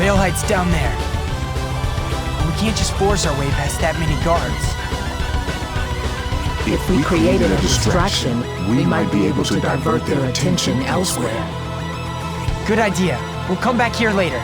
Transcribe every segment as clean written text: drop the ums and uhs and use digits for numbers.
Railhead's down there. We can't just force our way past that many guards. If we created a distraction, we might be able to divert their attention elsewhere. Good idea. We'll come back here later.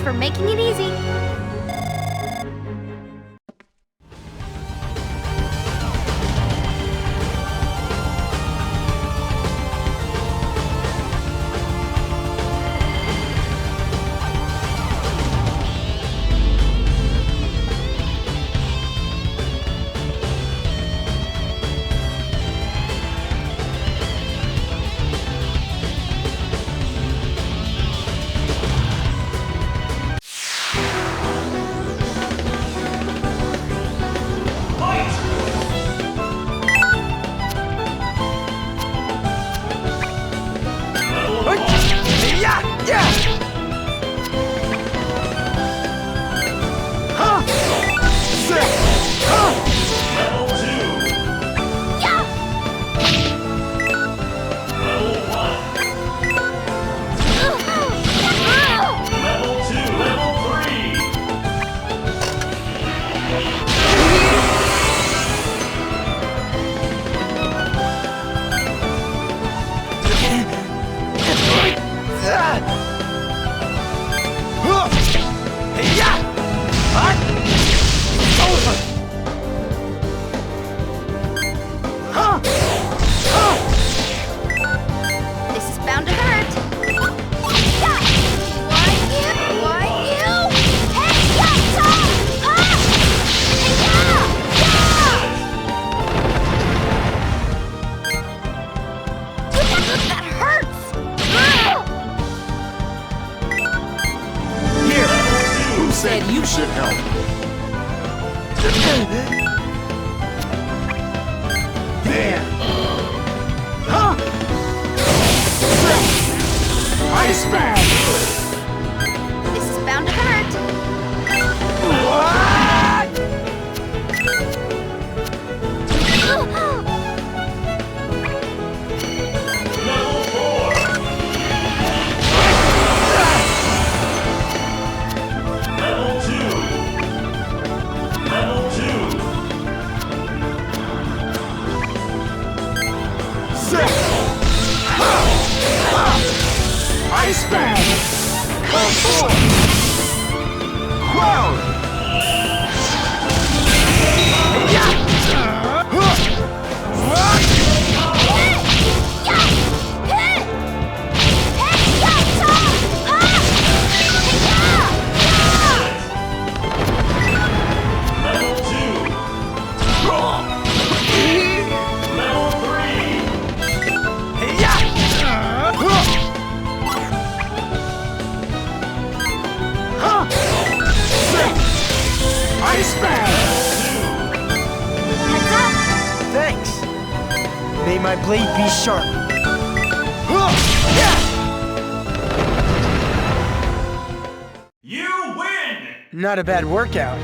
for making it easy. said you should help. There. Huh? Ice bag. This is bound to hurt. What? Ice bag! Come forth! Crowd! Ice bag! Thanks. May my blade be sharp. You win! Not a bad workout.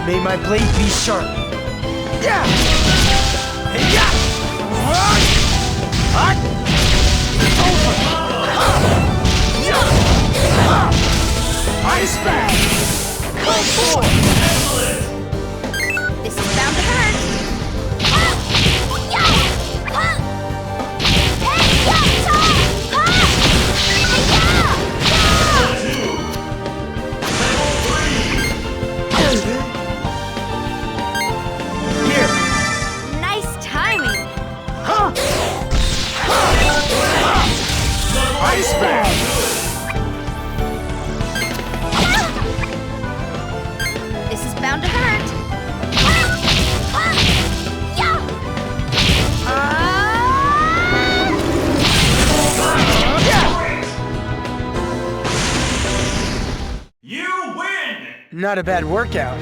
May my blade be sharp. Ice bag! Come forth! This is bound to hurt. Here. Nice timing. Ice bag! This is bound to hurt. You win! Not a bad workout.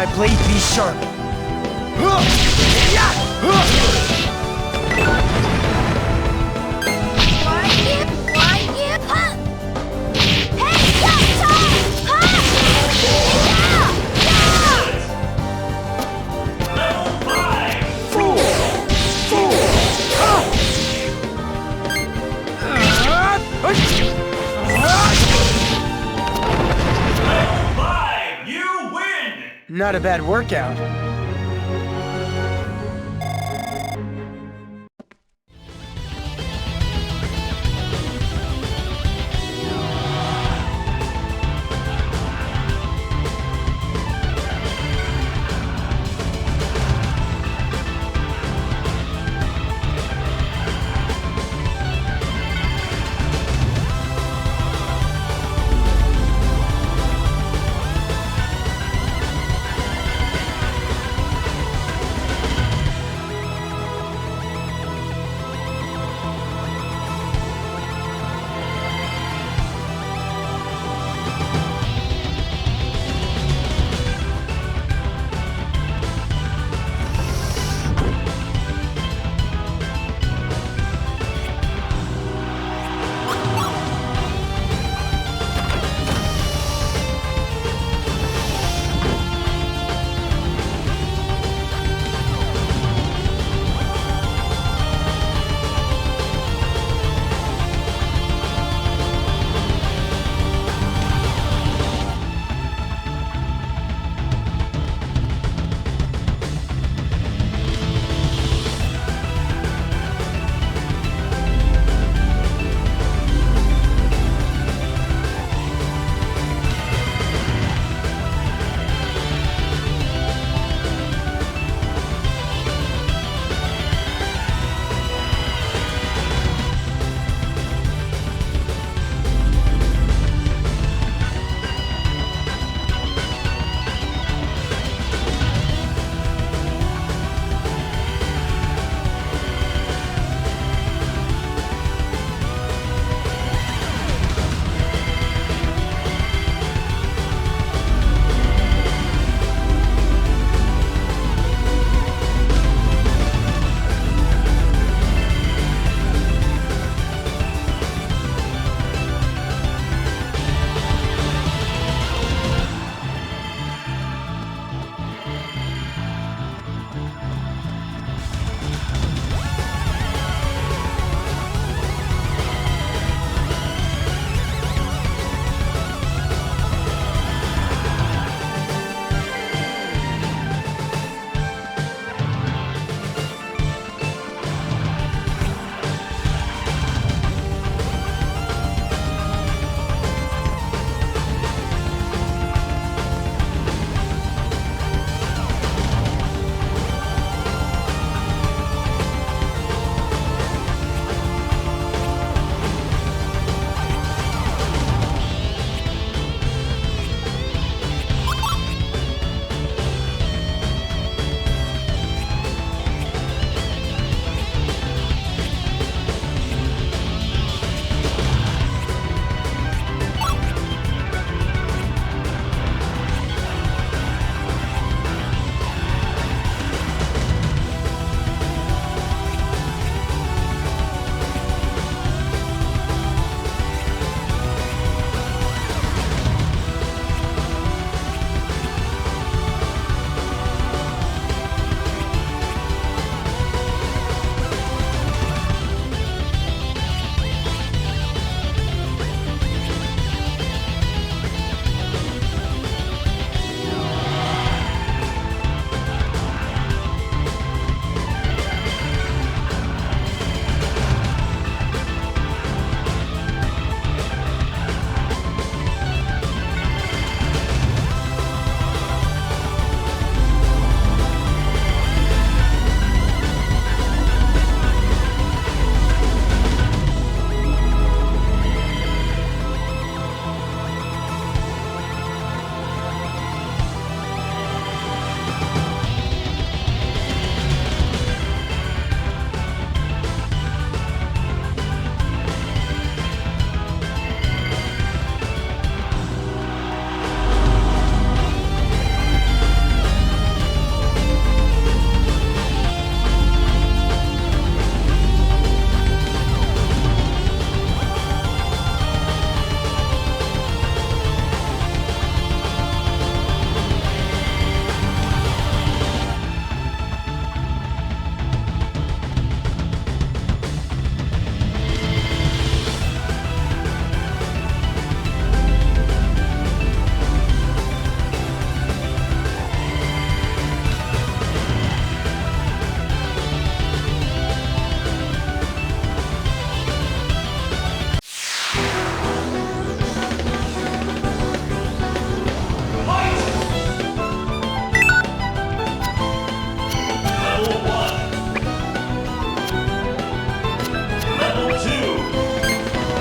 that blade be sharp. You win! Not a bad workout.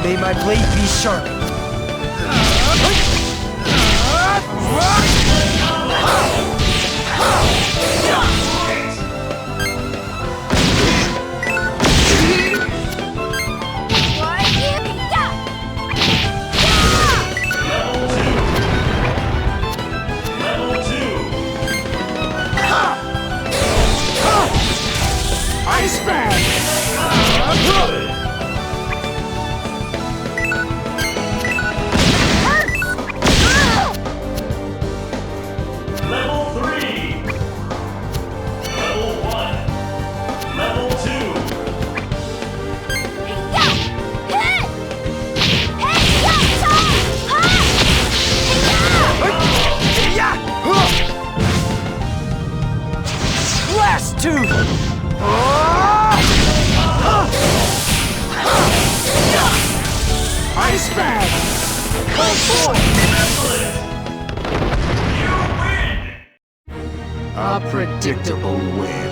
May my blade be sharp. Ice bag! Level 3. Level 1. Level 2. Blast tube! Ice bag! You win! A predictable win.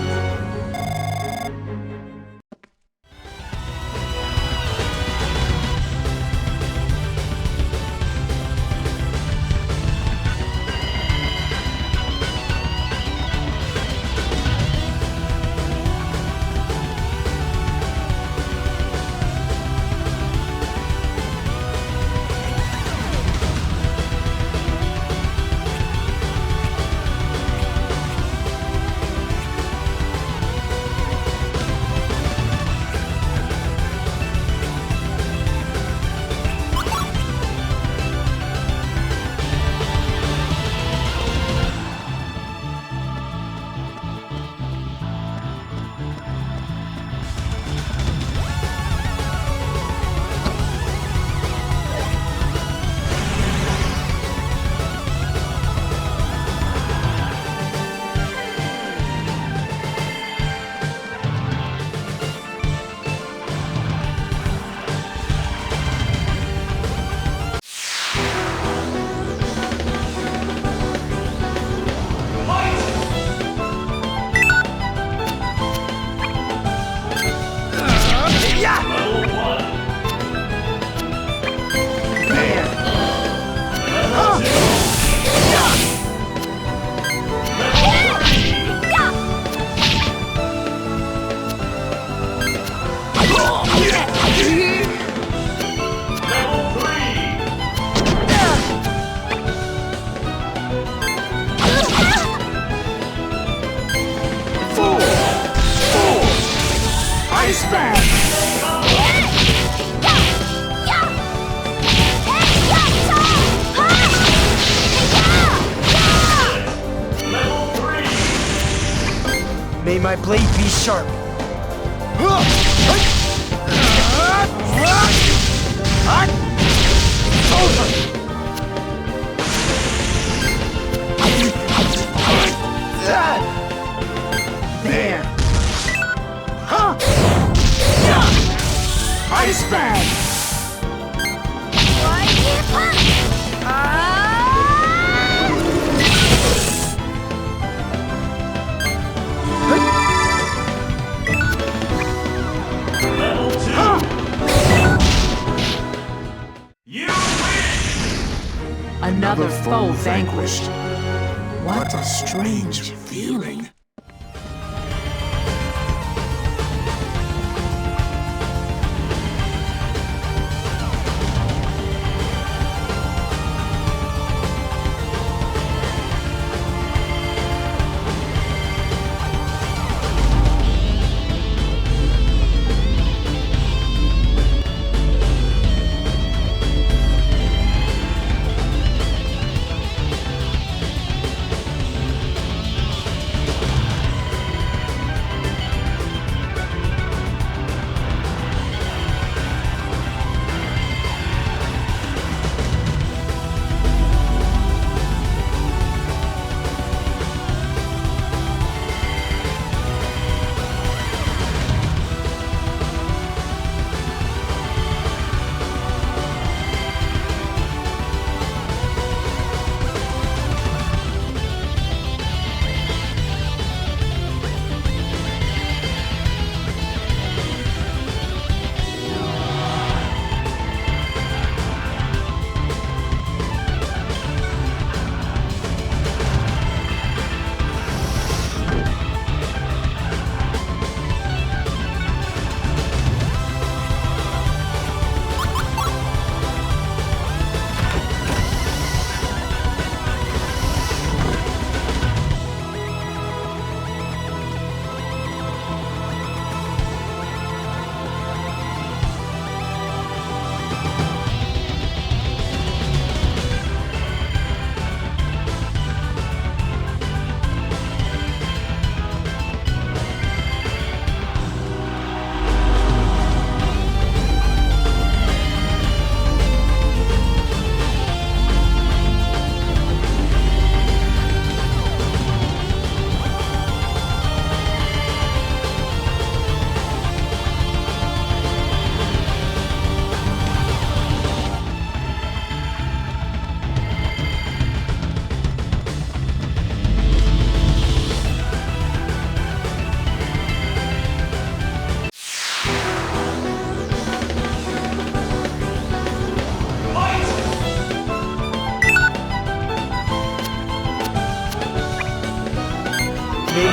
Level 1. Level 2. Level 3. Ice bag! Level 3. May my blade be sharp. There! Ice bag! Level 2. You win! Another foe vanquished. What a strange feeling.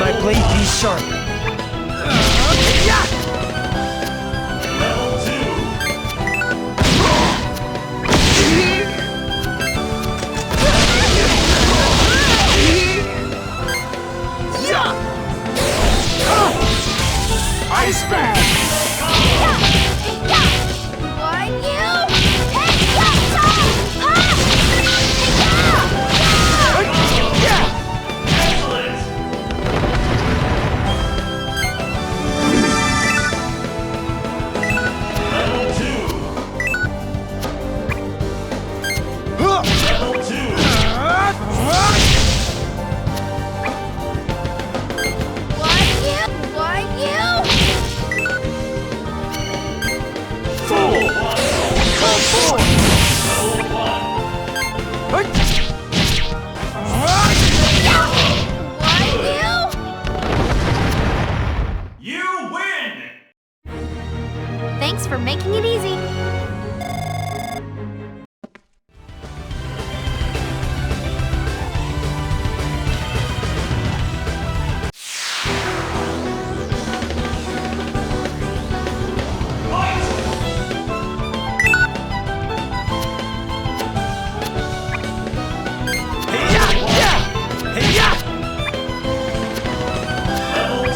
my blade be sharp. Yeah! Level 2. Ice Band! Why you? Hey, yeah! Excellent. Level 2. Level 2. Why you? Level 1. Why you? You win! Thanks for making it easy. Fight! Level 2.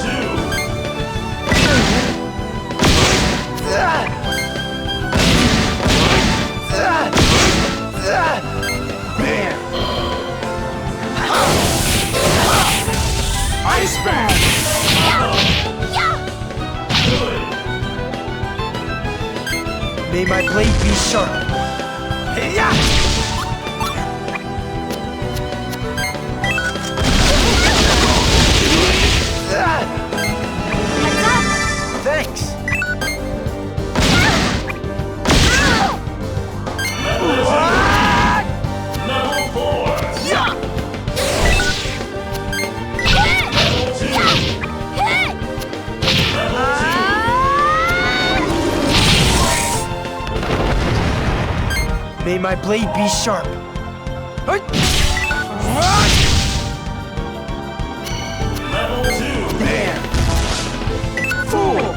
Ice Band! Good. May my blade be sharp. Yeah! Heads up! Thanks. Level 2. Level 4. Yeah! Level 2. Hit! Level 2. May my blade be sharp. Level 2. Fool!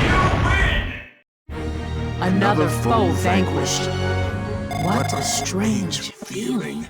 You win! Another foe vanquished. What a strange feeling.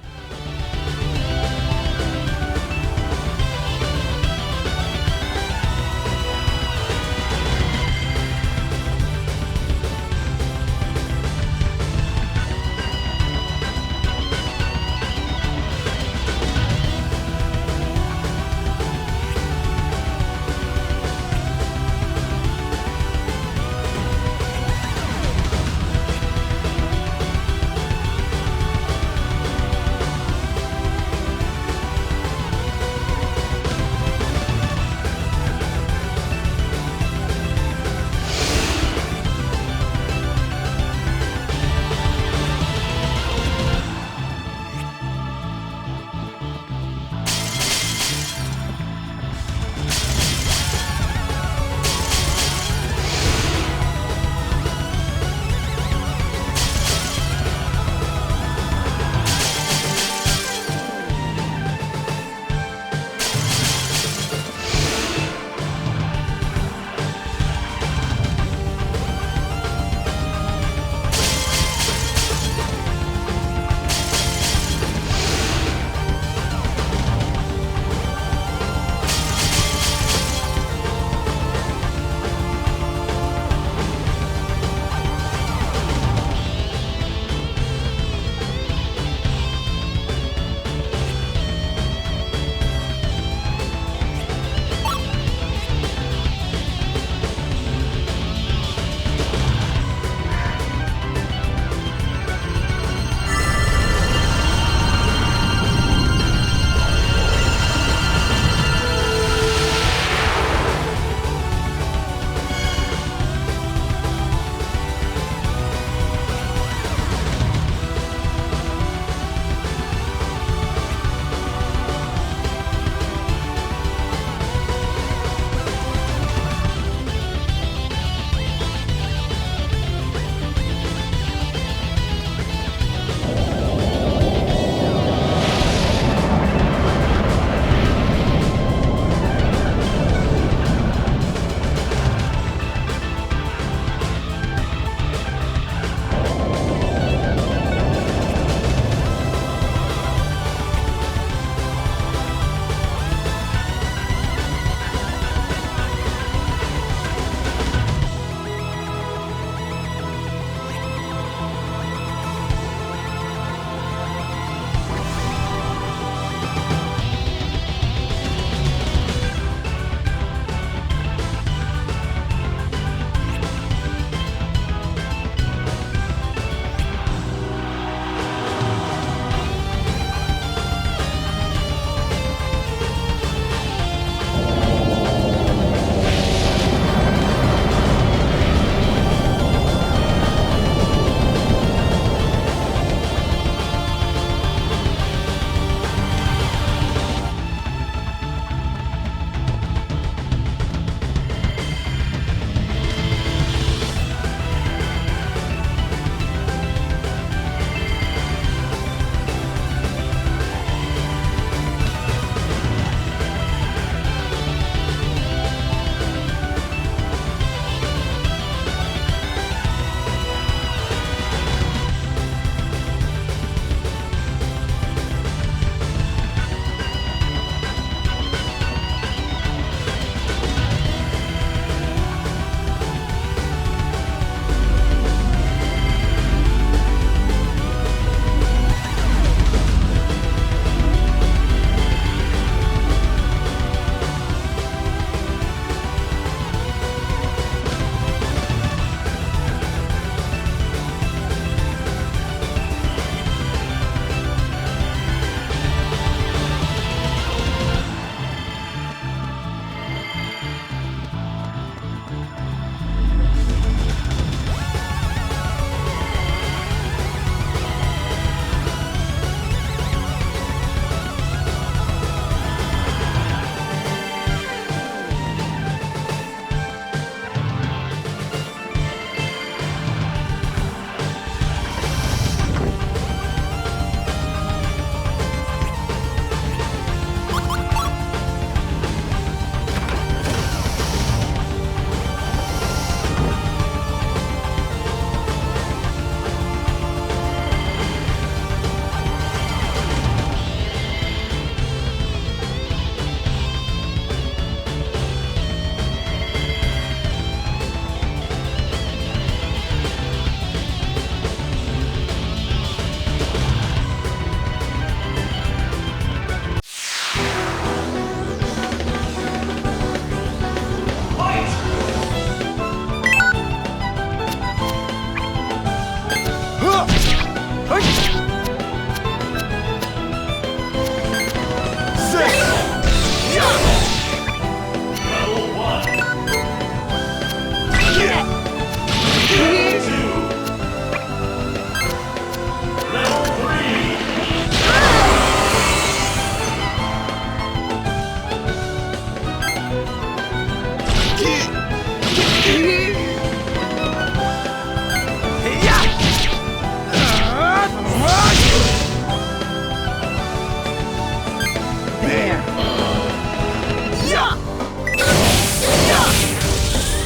There!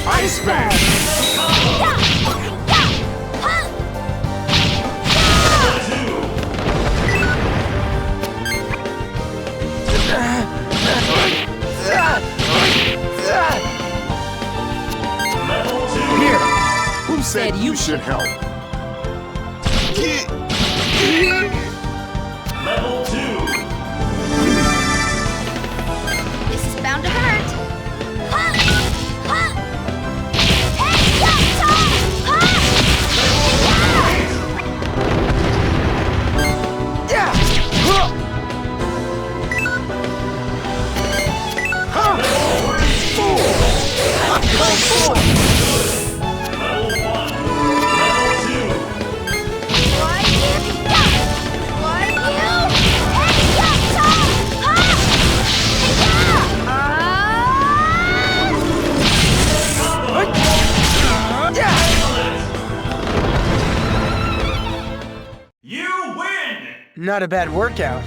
Ice Bag! Here! Who said you should help? Level 2. This is bound to hurt. Hey, Level 1. Level 2. You win! Not a bad workout.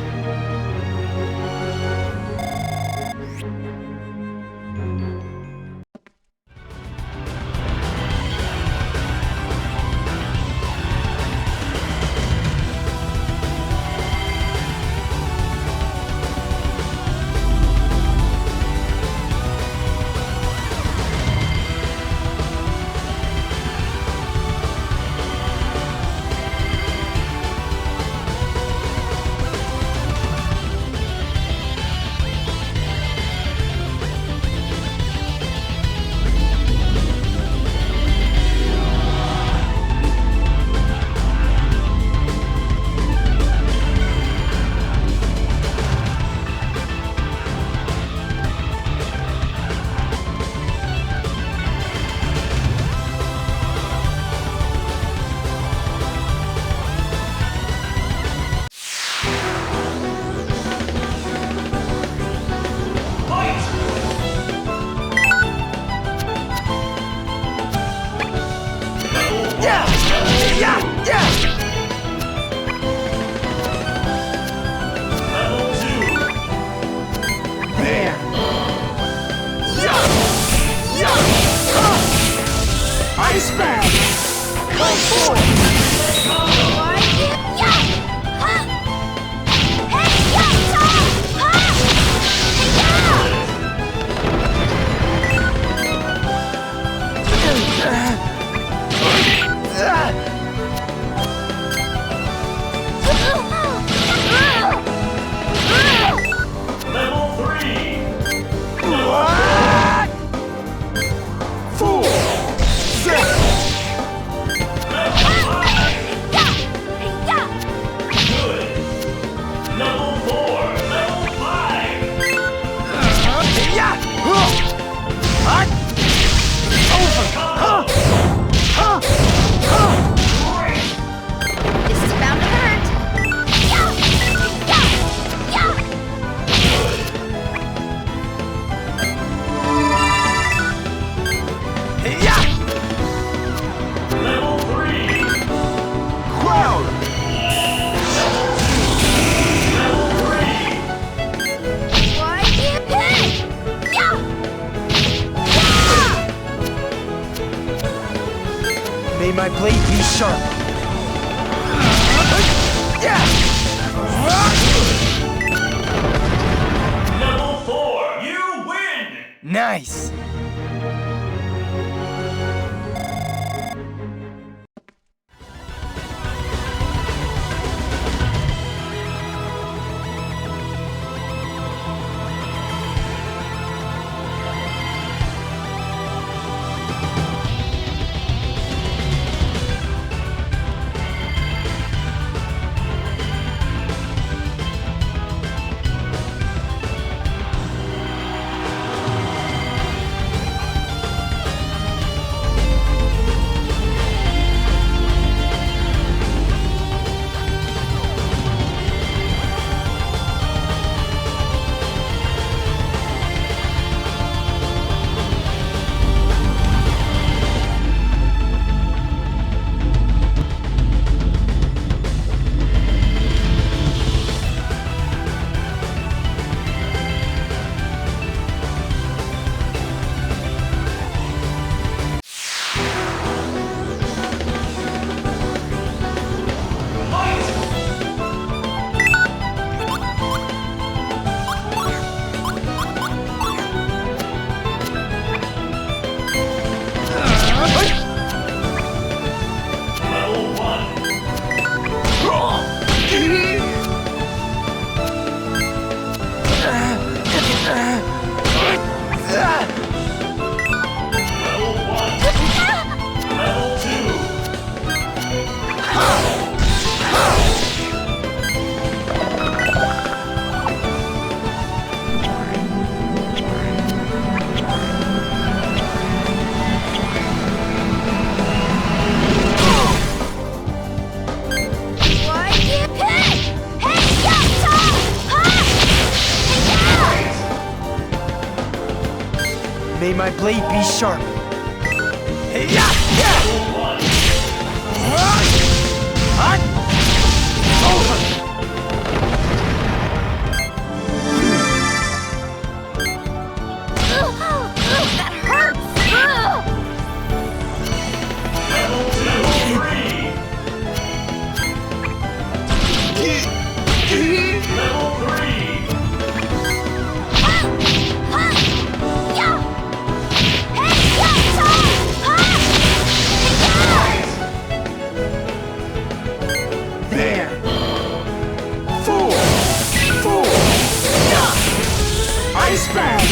Ice Bag! Go forward! Level 3. What? 4, 6, Good. Level 4. Level 5. This is bound to hurt. Level 3. Cloud! Level 3. May my blade be sharp. Level 4. You win! Nice. May my blade be sharp. That hurts! There. 4. Ice Band.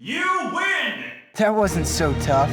You win! That wasn't so tough.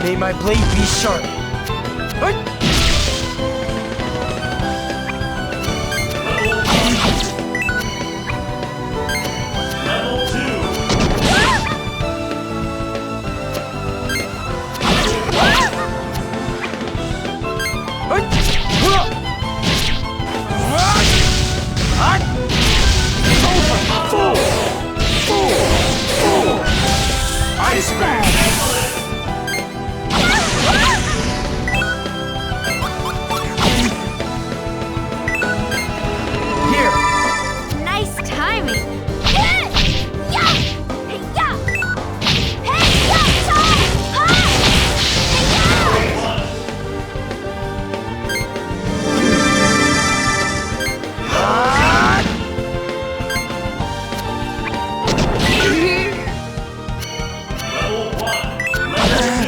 May my blade be sharp. Level 2. Iceman! Here! Nice timing. Yeah! Yeah! Yeah! Hey, yeah, Tom! Ha! Level 1. Level 2.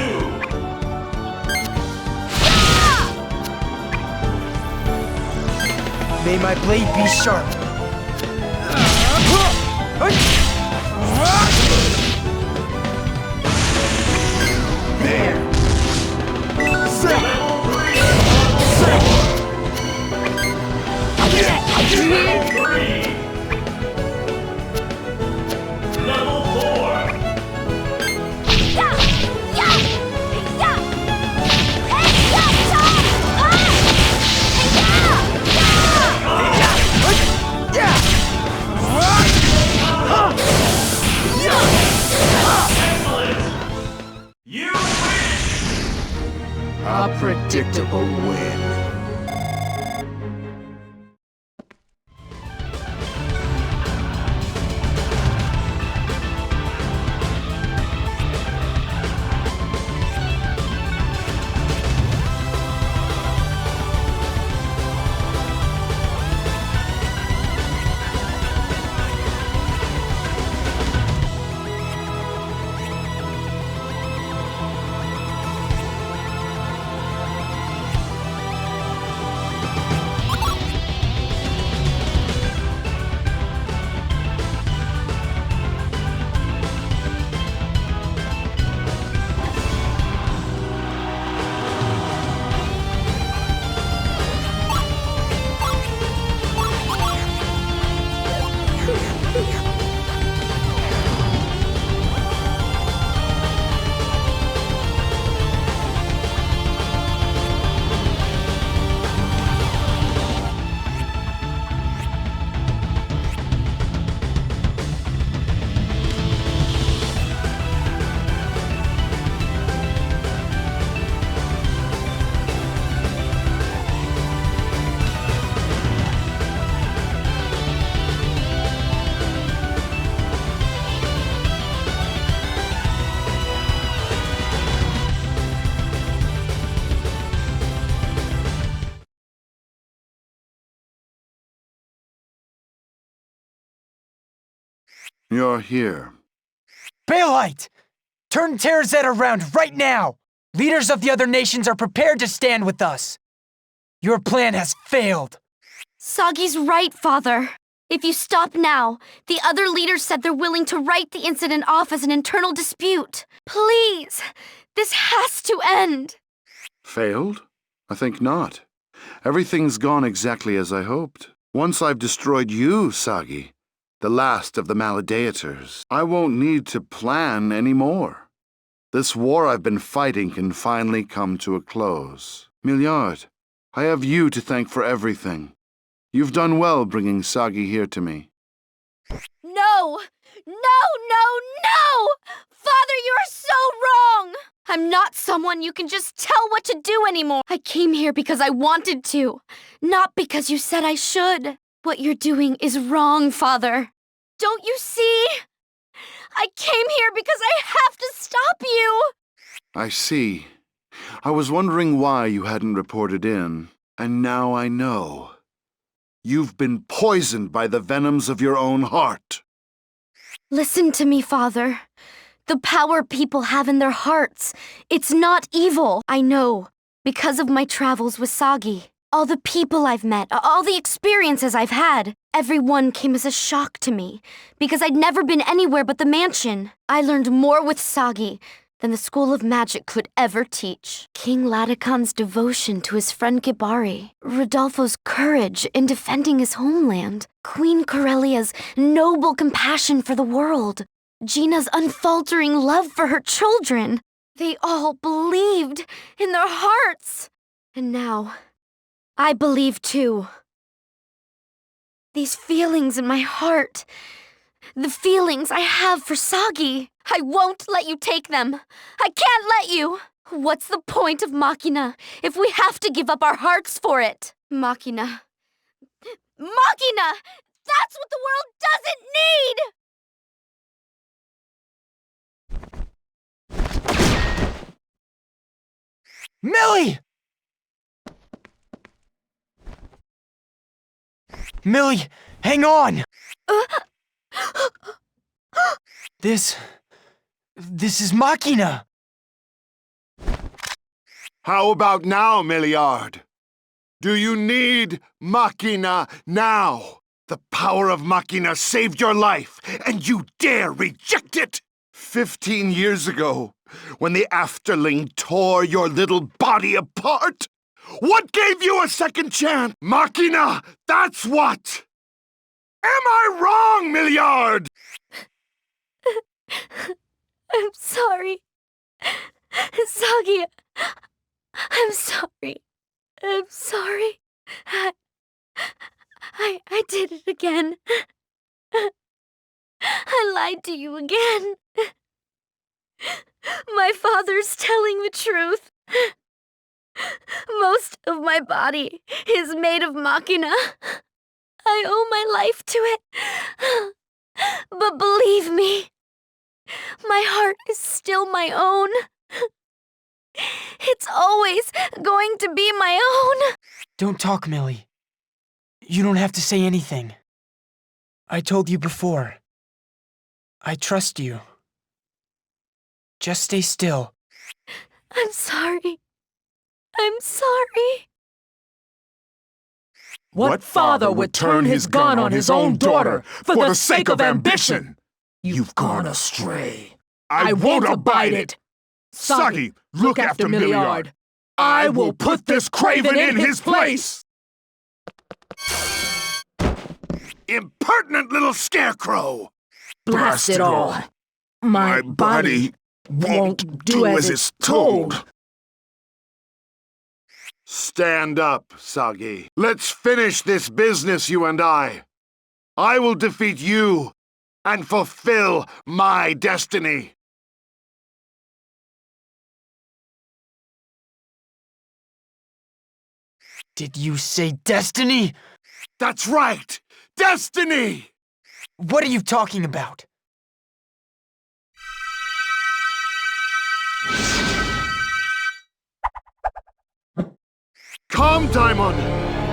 May my blade be sharp. Level 3. Level 4. Yeah! Yeah! Yeah! Hey, yeah, Tom! Ha! Yeah! Yeah! Excellent! You win! A predictable win. You're here. Baelite! Turn Terazet around right now! Leaders of the other nations are prepared to stand with us. Your plan has failed. Sagi's right, Father. If you stop now, the other leaders said they're willing to write the incident off as an internal dispute. Please, this has to end. Failed? I think not. Everything's gone exactly as I hoped. Once I've destroyed you, Sagi, the last of the Maladeators, I won't need to plan anymore. This war I've been fighting can finally come to a close. Milliard, I have you to thank for everything. You've done well bringing Sagi here to me. No! No, no, no! Father, you are so wrong! I'm not someone you can just tell what to do anymore. I came here because I wanted to, not because you said I should. What you're doing is wrong, Father. Don't you see? I came here because I have to stop you! I see. I was wondering why you hadn't reported in, and now I know. You've been poisoned by the venoms of your own heart. Listen to me, Father. The power people have in their hearts, it's not evil. I know, because of my travels with Sagi. All the people I've met, all the experiences I've had, everyone came as a shock to me, because I'd never been anywhere but the mansion. I learned more with Sagi than the School of Magic could ever teach. King Latican's devotion to his friend Gibari, Rodolfo's courage in defending his homeland, Queen Corellia's noble compassion for the world, Gina's unfaltering love for her children. They all believed in their hearts. And now, I believe too. These feelings in my heart, the feelings I have for Sagi, I won't let you take them. I can't let you. What's the point of Machina if we have to give up our hearts for it? Machina. Machina! That's what the world doesn't need! Millie! Millie, hang on! This is Machina! How about now, Milliard? Do you need Machina now? The power of Machina saved your life, and you dare reject it! 15 years ago, when the Afterling tore your little body apart, what gave you a second chance? Machina, that's what! Am I wrong, Milliard? I'm sorry. Sagi, I'm sorry. I'm sorry. I did it again. I lied to you again. My father's telling the truth. Most of my body is made of Machina. I owe my life to it. But believe me, my heart is still my own. It's always going to be my own. Don't talk, Millie. You don't have to say anything. I told you before. I trust you. Just stay still. I'm sorry. I'm sorry. What father would turn his gun on his own daughter for the sake of ambition? You've gone astray. I won't abide it. Sagi, look after Milliard. I will put this craven in his place. Impertinent little scarecrow! Blast it all. My body won't do as it's told. Stand up, Sagi. Let's finish this business, you and I. I will defeat you and fulfill my destiny. Did you say destiny? That's right! Destiny! What are you talking about? Come, Daimon!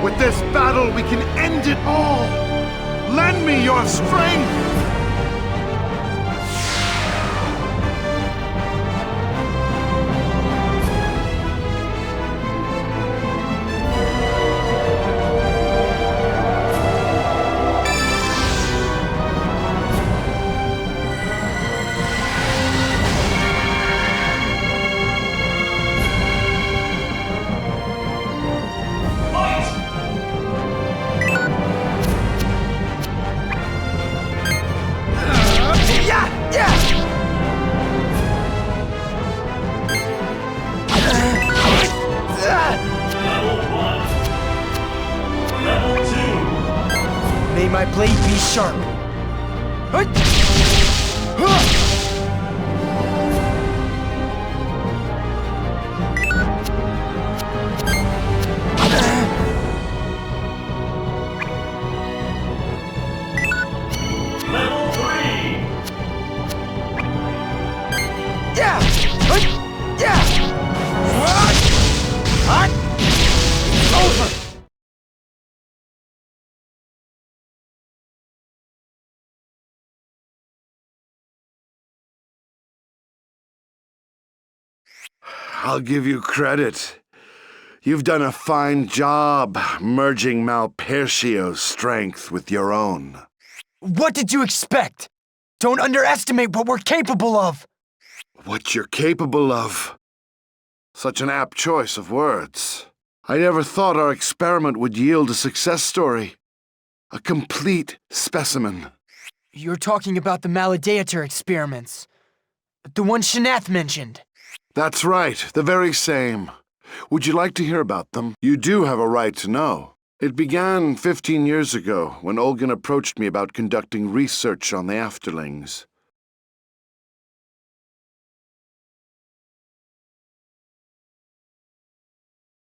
With this battle, we can end it all! Lend me your strength! May my blade be sharp. Level 3. Yeah! Yeah! Over! I'll give you credit. You've done a fine job merging Malpercio's strength with your own. What did you expect? Don't underestimate what we're capable of! what you're capable of. Such an apt choice of words. I never thought our experiment would yield a success story. A complete specimen. You're talking about the Maladeator experiments. The one Shanath mentioned. That's right, the very same. Would you like to hear about them? You do have a right to know. It began 15 years ago when Olgan approached me about conducting research on the Afterlings.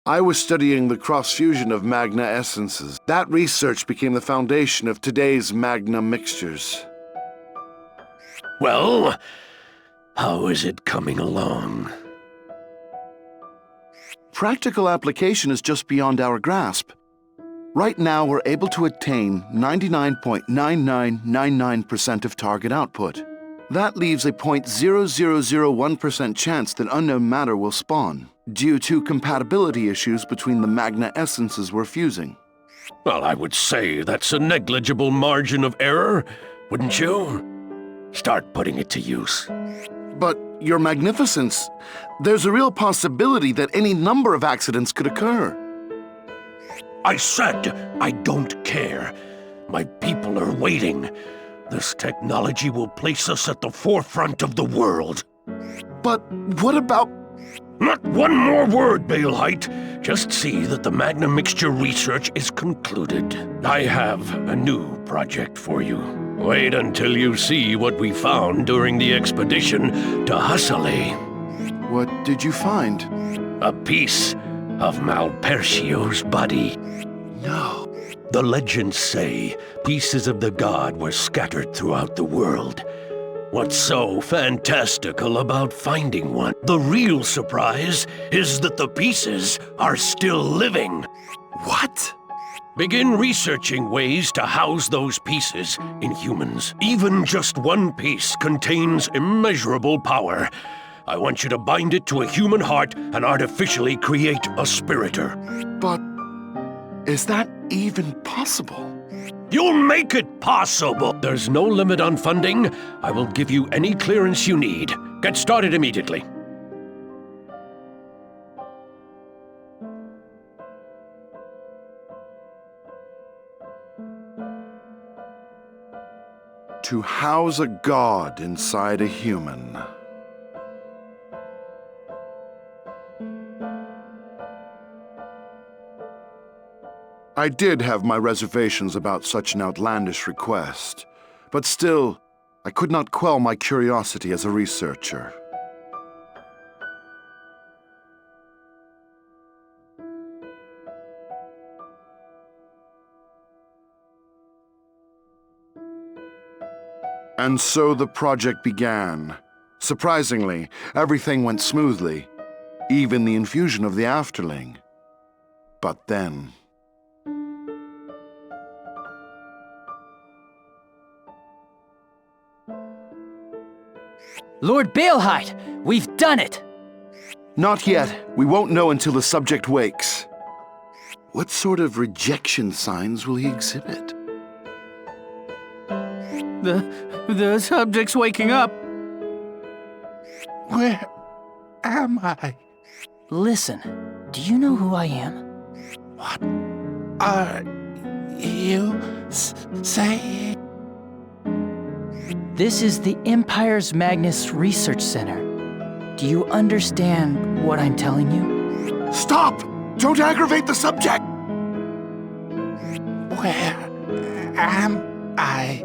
I was studying the cross-fusion of Magna essences. That research became the foundation of today's Magna mixtures. Well, how is it coming along? Practical application is just beyond our grasp. Right now, we're able to attain 99.9999% of target output. That leaves a 0.0001% chance that unknown matter will spawn, due to compatibility issues between the Magna essences we're fusing. Well, I would say that's a negligible margin of error, wouldn't you? Start putting it to use. But, Your Magnificence, there's a real possibility that any number of accidents could occur. I said I don't care. My people are waiting. This technology will place us at the forefront of the world. But what about... Not one more word, Balehite. Just see that the Magna mixture research is concluded. I have a new project for you. Wait until you see what we found during the expedition to Husserle. What did you find? A piece of Malpercio's body. No. The legends say pieces of the god were scattered throughout the world. What's so fantastical about finding one? The real surprise is that the pieces are still living. What? Begin researching ways to house those pieces in humans. Even just one piece contains immeasurable power. I want you to bind it to a human heart and artificially create a spiritor. But is that even possible? You'll make it possible! There's no limit on funding. I will give you any clearance you need. Get started immediately. To house a god inside a human. I did have my reservations about such an outlandish request, but still, I could not quell my curiosity as a researcher. And so the project began. Surprisingly, everything went smoothly, even the infusion of the Afterling. But then... Lord Balehite, we've done it! Not yet. We won't know until the subject wakes. What sort of rejection signs will he exhibit? The subject's waking up. Where am I? Listen, do you know who I am? What are you saying? This is the Empire's Magnus Research Center. Do you understand what I'm telling you? Stop! Don't aggravate the subject! Where am I?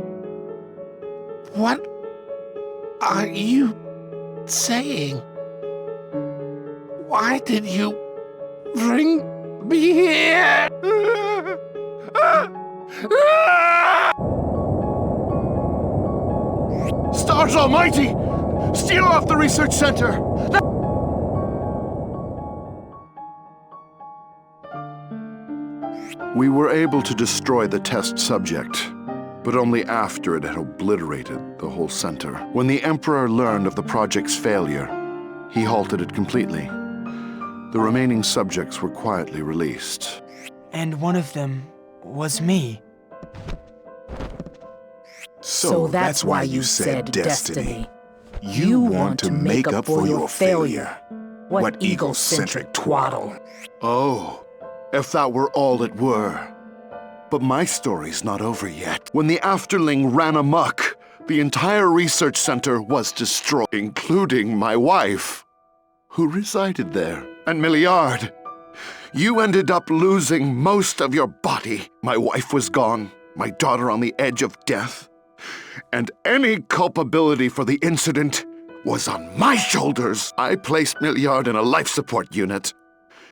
What are you saying? Why did you bring me here? Stars Almighty! Steal off the research center! We were able to destroy the test subject, but only after it had obliterated the whole center. When the Emperor learned of the project's failure, he halted it completely. The remaining subjects were quietly released. And one of them was me. So that's why you said destiny. You want to make up for your failure. What egocentric twaddle. Oh, if that were all it were. But my story's not over yet. When the Afterling ran amok, the entire research center was destroyed, including my wife, who resided there. And Milliard, you ended up losing most of your body. My wife was gone, my daughter on the edge of death. And any culpability for the incident was on my shoulders. I placed Milliard in a life support unit.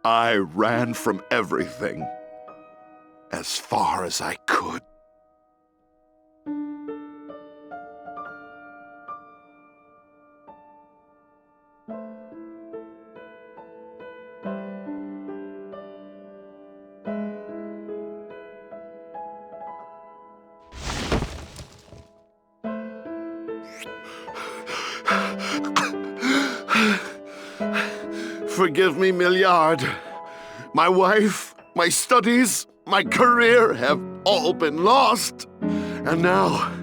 I ran from everything as far as I could. Forgive me, Milliard. My wife, my studies, my career have all been lost. And now,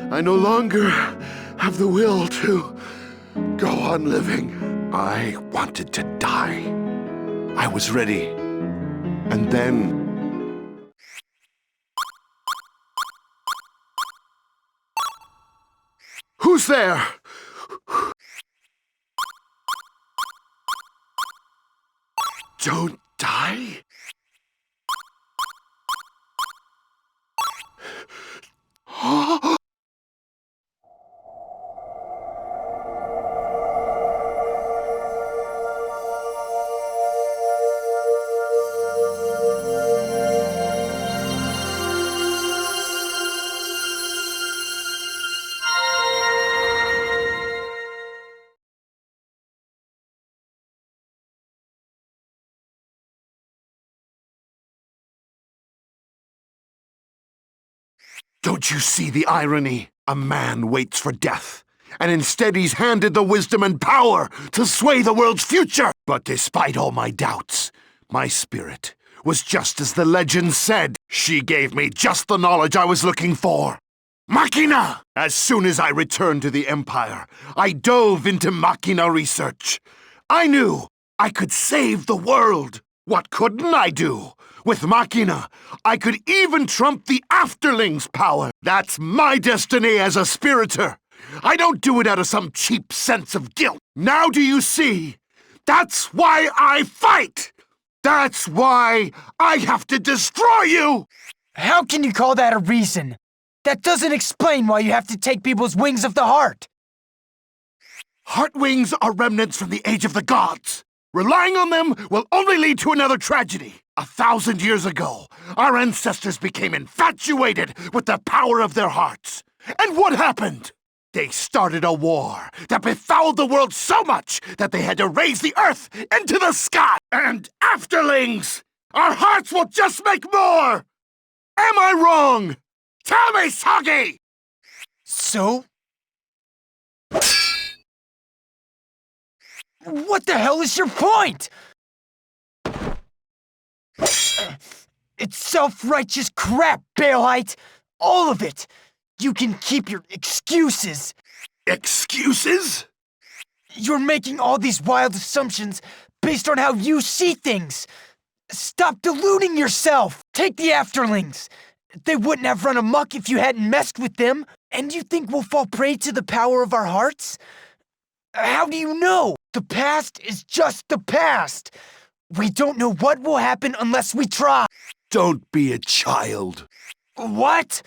I no longer have the will to go on living. I wanted to die. I was ready. And then... Who's there? Don't die? Don't you see the irony? A man waits for death, and instead he's handed the wisdom and power to sway the world's future. But despite all my doubts, my spirit was just as the legend said. She gave me just the knowledge I was looking for. Machina! As soon as I returned to the Empire, I dove into Machina research. I knew I could save the world. What couldn't I do? With Machina, I could even trump the Afterling's power. That's my destiny as a spiriter. I don't do it out of some cheap sense of guilt. Now do you see? That's why I fight! That's why I have to destroy you! How can you call that a reason? That doesn't explain why you have to take people's wings of the heart. Heart wings are remnants from the age of the gods. Relying on them will only lead to another tragedy. 1,000 years ago, our ancestors became infatuated with the power of their hearts. And what happened? They started a war that befouled the world so much that they had to raise the earth into the sky. And Afterlings, our hearts will just make more! Am I wrong? Tell me, Soggy! So? What the hell is your point? It's self-righteous crap, Balehite! All of it! You can keep your excuses. Excuses? You're making all these wild assumptions based on how you see things. Stop deluding yourself! Take the Afterlings. They wouldn't have run amok if you hadn't messed with them. And you think we'll fall prey to the power of our hearts? How do you know? The past is just the past. We don't know what will happen unless we try. Don't be a child. What?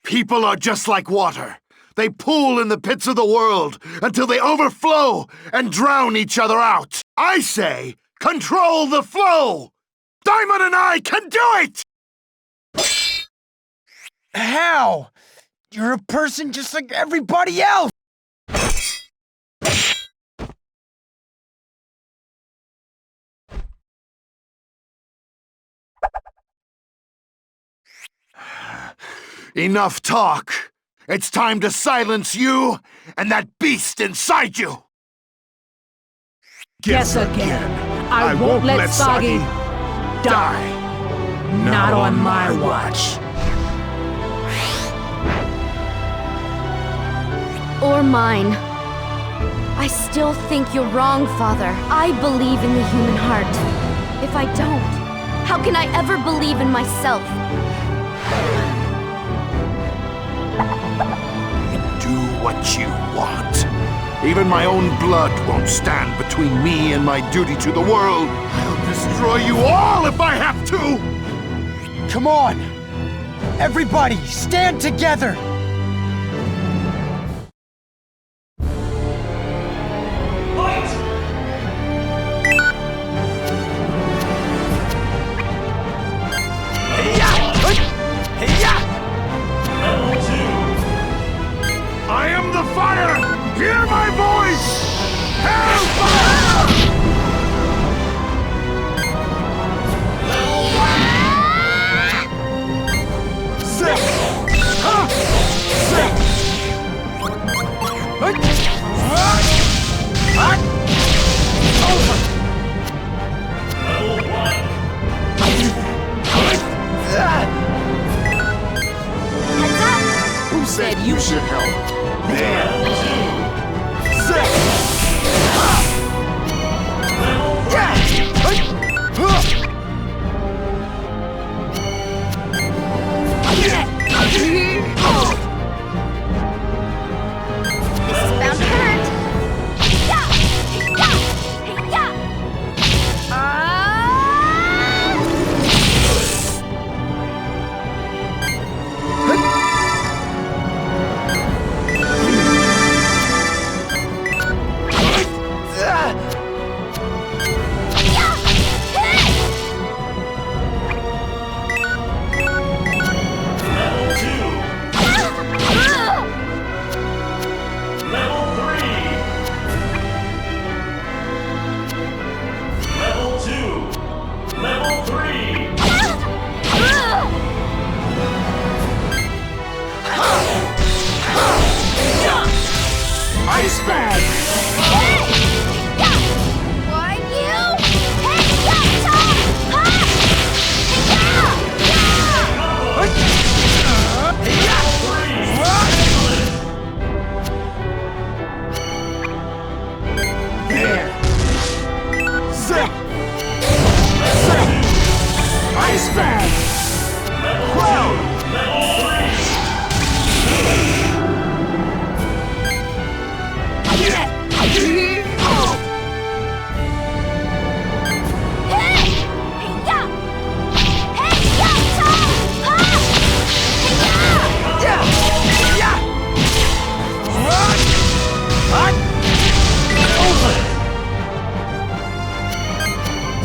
People are just like water. They pool in the pits of the world until they overflow and drown each other out. I say, control the flow! Diamond and I can do it! How? You're a person just like everybody else! Enough talk. It's time to silence you and that beast inside you. Guess again. I won't let Soggy die. Not on my watch. Or mine. I still think you're wrong, Father. I believe in the human heart. If I don't, how can I ever believe in myself? Do what you want. Even my own blood won't stand between me and my duty to the world. I'll destroy you all if I have to! Come on! Everybody, stand together! Fight! Level 2. I am the fire! Hear my voice! Hellfire! Zip! Huh! Zip! Level 1. Heads up! Who said you should help? There! Level 2. Zip! This is bound to hurt. Yeah! Yeah! Yeah! Level 2. Level 3. Level 2. Level 3. Ice bag! There! Zip! Zip! Ice bag! Whoa!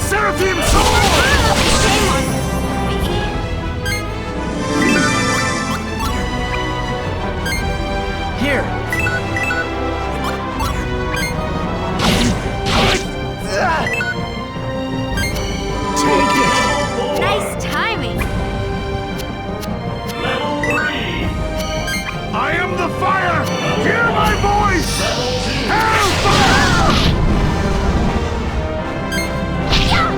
Seraphim sword! Here! Take it! Nice timing. Level 3. I am the fire! Hear my voice! Level 2. Hellfire! Yeah!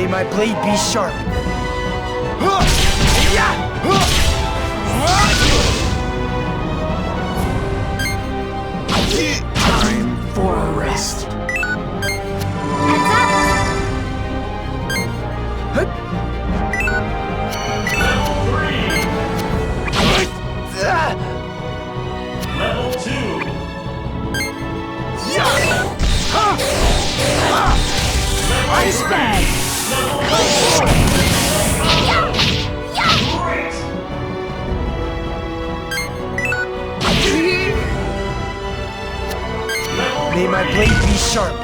May my blade be sharp. Time for a rest. Heads up! Level 2. Ice bag. Great. May my blade be sharp.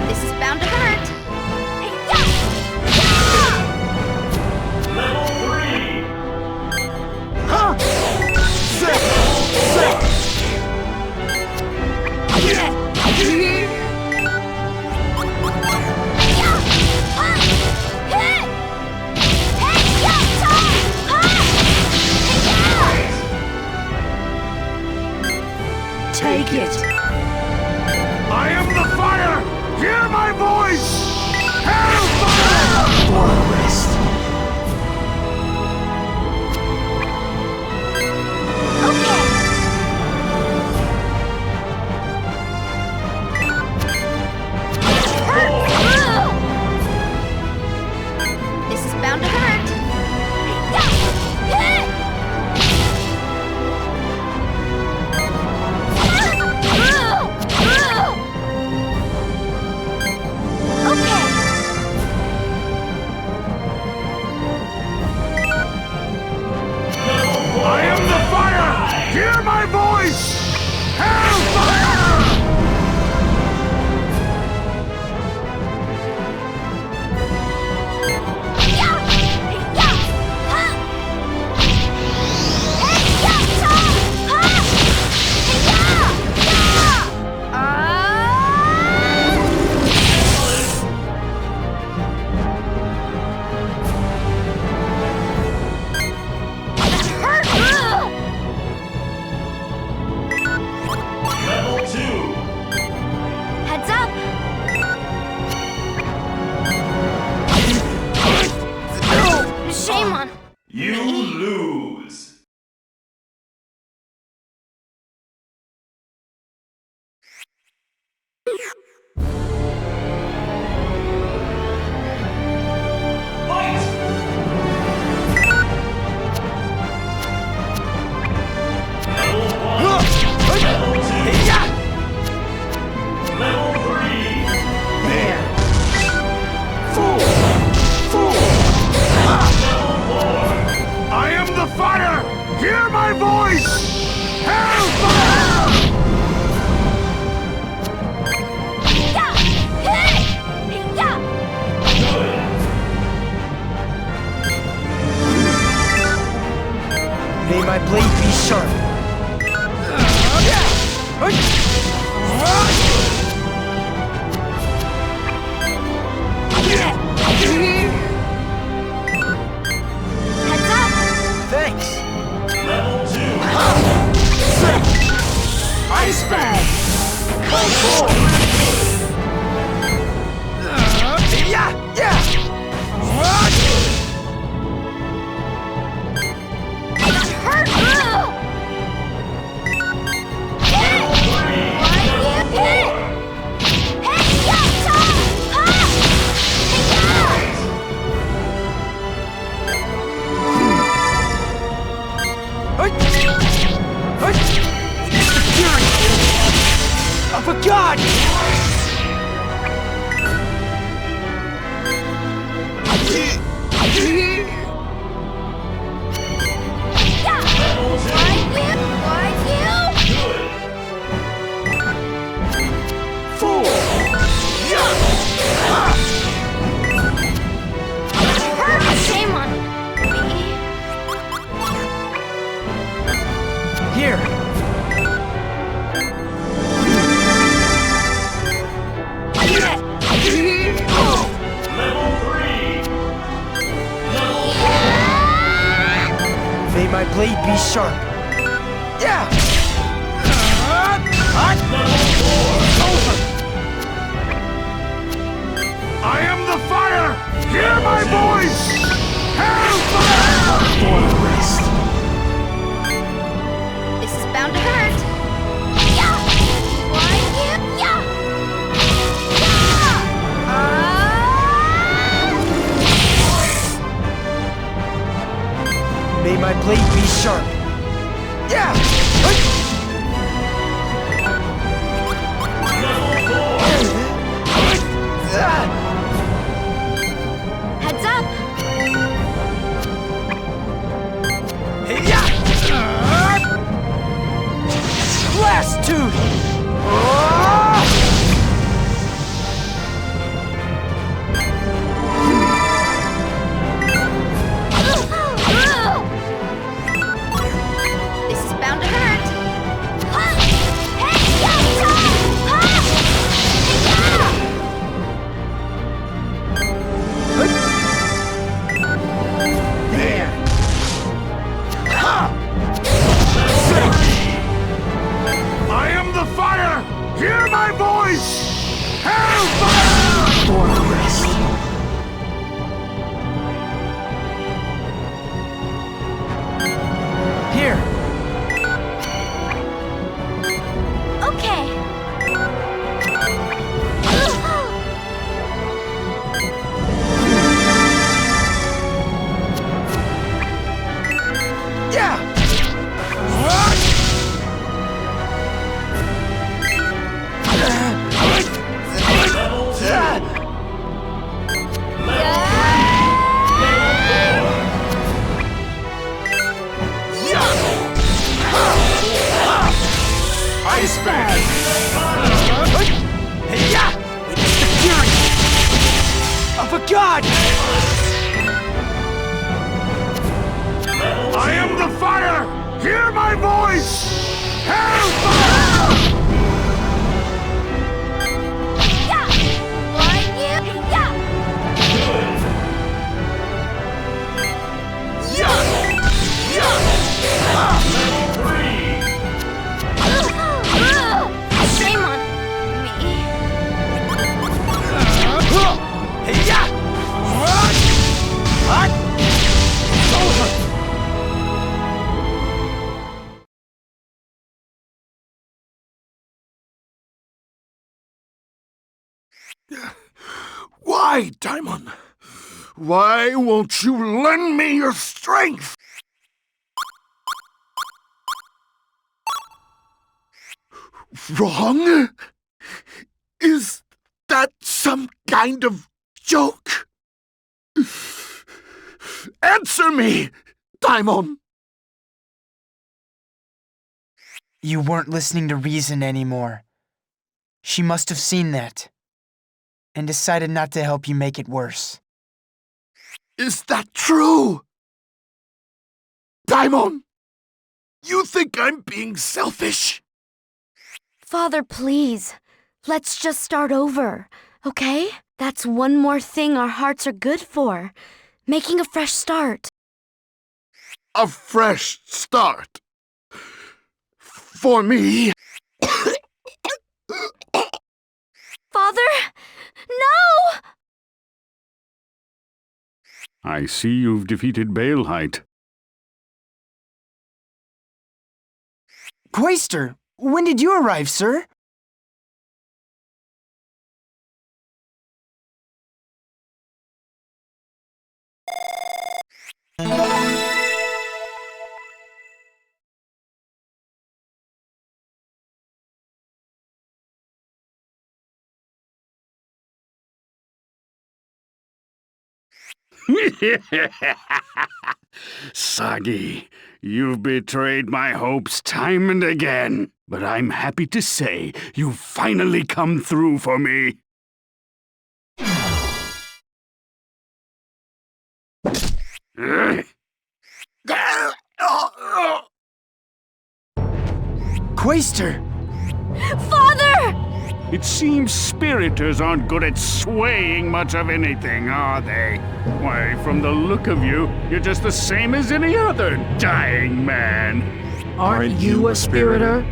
This is bound to hurt. Level 3. Take it. I am the fire! Hear my voice! Hellfire! For a rest. This is bound to hurt. I am the fire! Hear my voice! Hellfire! Level 2. Heads up! Shame on. You lose. Fight! Level 1. Level 2. Level 3. I am the fire! Hear my voice! Hellfire! May my blade be sharp. Heads up! Thanks. Level 2. Ice bag. Of a god! Shame on. sharp. Yeah! I am the fire! Hear my voice! Hellfire! Forest. This is bound to hurt. Yeah! Why you? Yeah! Yeah! May my blade be sharp. Yeah! Heads up! Blast tooth! This is bound to hurt. Hey, yeah! I am the fire! Hear my voice! Hellfire! Forest. Here. Okay. Yeah! Level 2. Ice Bag! Yeah! It's the fury of a god! I am the fire! Hear my voice! Hellfire! Yeah! Why you? Yeah! Level 3. Shame on me. Yeah! Why, Daimon? Why won't you lend me your strength? Wrong? Is that some kind of joke? Answer me, Daimon! You weren't listening to reason anymore. She must have seen that and decided not to help you make it worse. Is that true? Daimon, you think I'm being selfish? Father, please. Let's just start over, okay? That's one more thing our hearts are good for. Making a fresh start. A fresh start. For me. Father? No! I see you've defeated Baelheit. Quaester, when did you arrive, sir? Sagi, you've betrayed my hopes time and again, but I'm happy to say you've finally come through for me. Quaester! Father! It seems spiriters aren't good at swaying much of anything, are they? Why, from the look of you, you're just the same as any other dying man. Aren't you a spiriter?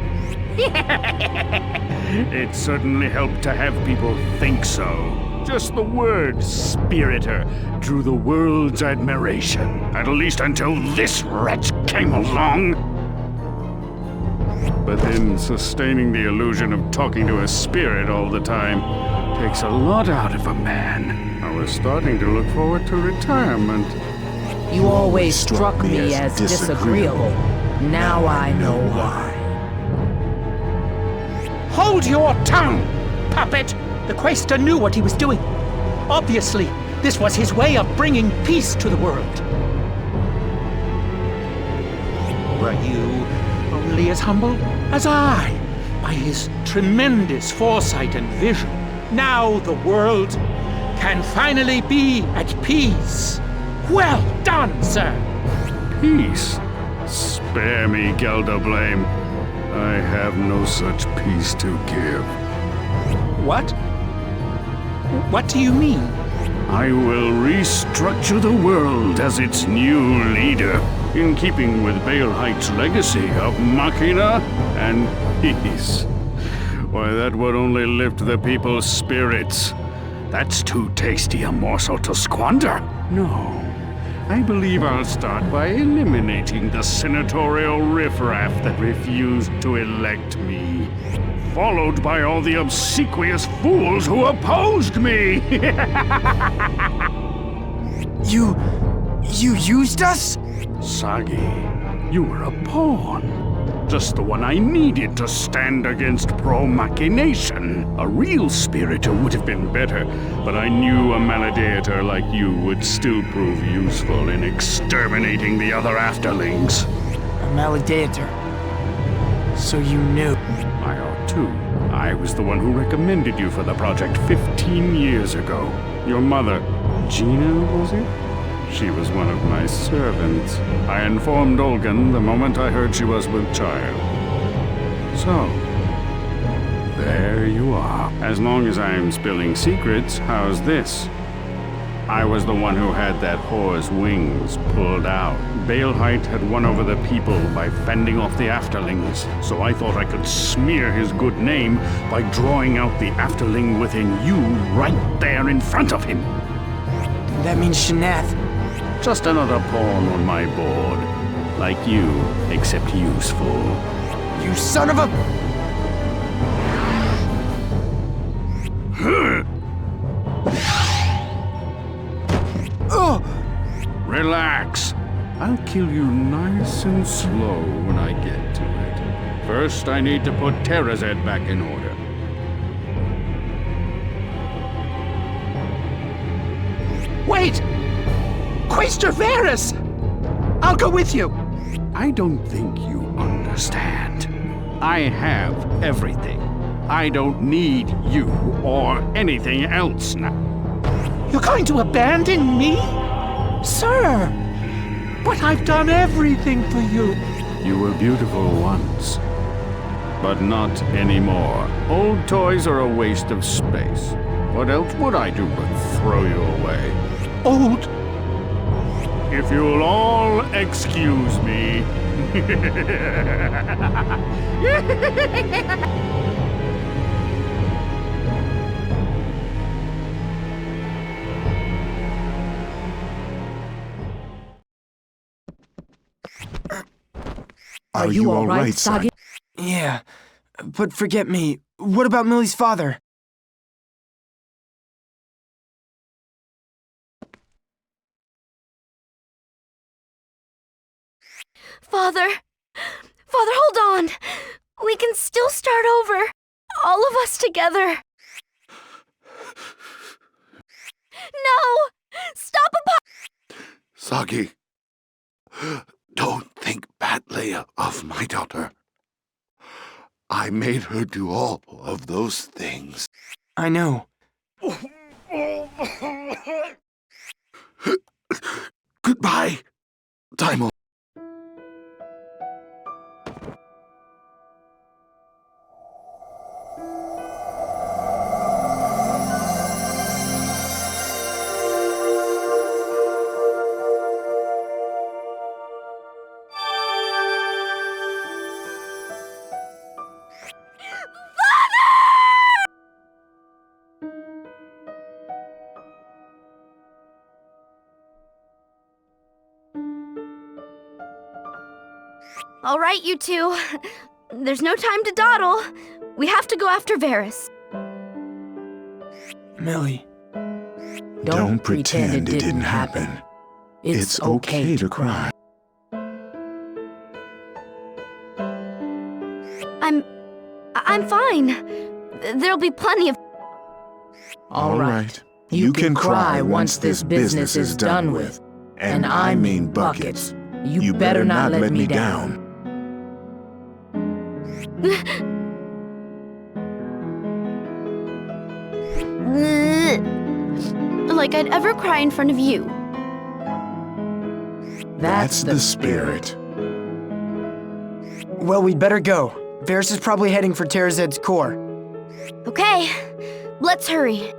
It certainly helped to have people think so. Just the word spiriter drew the world's admiration. At least until this wretch came along. But then sustaining the illusion of talking to a spirit all the time takes a lot out of a man. I was starting to look forward to retirement. You always struck me as disagreeable. Now I know why. Hold your tongue, puppet! The Quaestor knew what he was doing. Obviously, this was his way of bringing peace to the world. Were you only as humble as I, by his tremendous foresight and vision? Now the world can finally be at peace. Well done, sir! Peace? Spare me, Gelderblame. I have no such peace to give. What? What do you mean? I will restructure the world as its new leader, in keeping with Baelheit's legacy of Machina and peace. Why, that would only lift the people's spirits. That's too tasty a morsel to squander. No. I believe I'll start by eliminating the senatorial riffraff that refused to elect me, followed by all the obsequious fools who opposed me! You used us? Sagi, you were a pawn. Just the one I needed to stand against pro-machination. A real spiritor would have been better, but I knew a maladeator like you would still prove useful in exterminating the other afterlings. A maladeator. So you knew. I ought to. I was the one who recommended you for the project 15 years ago. Your mother, Gina, was it? She was one of my servants. I informed Olgan the moment I heard she was with child. So, there you are. As long as I'm spilling secrets, how's this? I was the one who had that whore's wings pulled out. Baelheit had won over the people by fending off the afterlings, so I thought I could smear his good name by drawing out the afterling within you right there in front of him. That means Shanath. Just another pawn on my board. Like you, except useful. You son of a... Relax. I'll kill you nice and slow when I get to it. First, I need to put Terrazed back in order. Wait! Quaestor Varus! I'll go with you! I don't think you understand. I have everything. I don't need you or anything else now. You're going to abandon me? Sir! But I've done everything for you. You were beautiful once, but not anymore. Old toys are a waste of space. What else would I do but throw you away? Old? If you'll all excuse me. Are you all right, Sagi? Yeah, but forget me. What about Millie's father? Father, hold on. We can still start over. All of us together. No! Stop Sagi, don't think badly of my daughter. I made her do all of those things. I know. Goodbye, Daimon. All right, you two. There's no time to dawdle. We have to go after Varys. Millie. Don't pretend it didn't happen. It's okay to cry. I'm fine. There'll be plenty of... All right. You can cry once this business is done with. And I mean buckets. You better not let me down. Like I'd ever cry in front of you. That's the spirit. Well, we'd better go. Varys is probably heading for Terrazed's core. Okay, let's hurry.